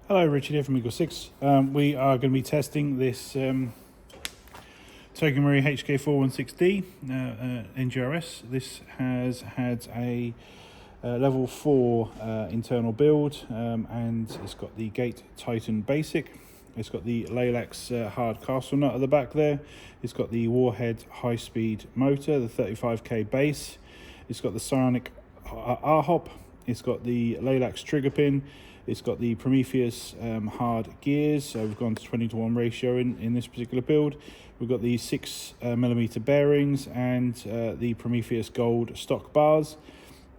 Hello, Richard here from EagleSix. We are going to be testing this Tokyo Marine HK416D Ngrs. This has had a level 4 internal build, and it's got the Gate Titan Basic. It's got the Laylax hard castle nut at the back there. It's got the Warhead high-speed motor, the 35k base. It's got the Psionic R-hop. It's got the Laylax trigger pin. It's got the Prometheus hard gears, so we've gone to 20:1 ratio in this particular build. We've got the 6mm bearings and the Prometheus gold stock bars,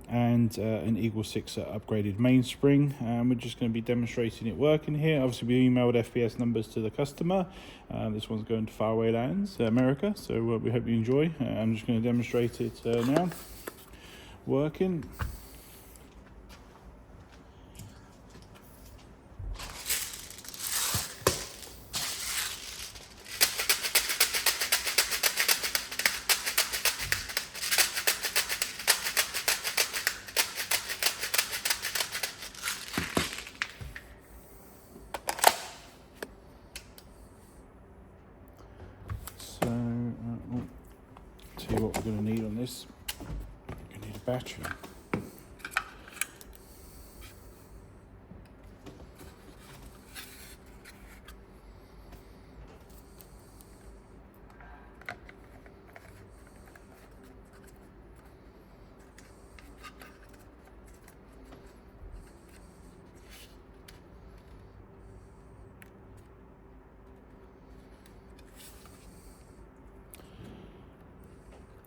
and an EagleSix upgraded mainspring. We're just going to be demonstrating it working here. Obviously we emailed FPS numbers to the customer. This one's going to faraway lands, America, so we hope you enjoy. I'm just going to demonstrate it now working. See what we're going to need on this. We're going to need a battery.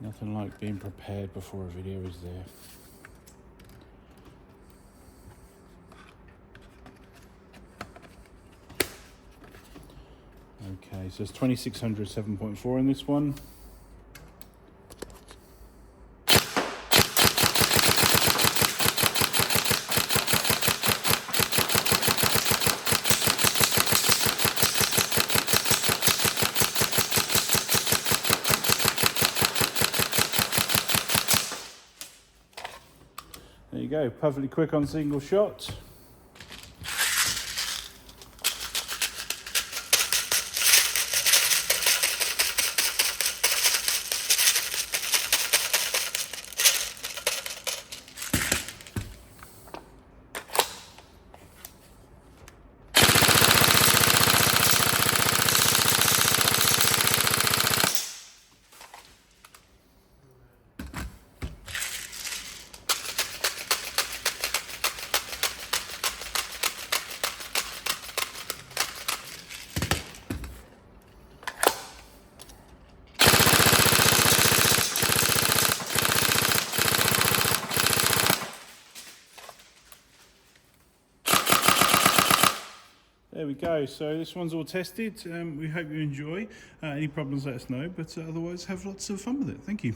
Nothing like being prepared before a video is there. Okay, so it's 2600 7.4 in this one. There you go, perfectly quick on single shot. There we go, so this one's all tested. We hope you enjoy. Any problems, let us know, but otherwise have lots of fun with it. Thank you.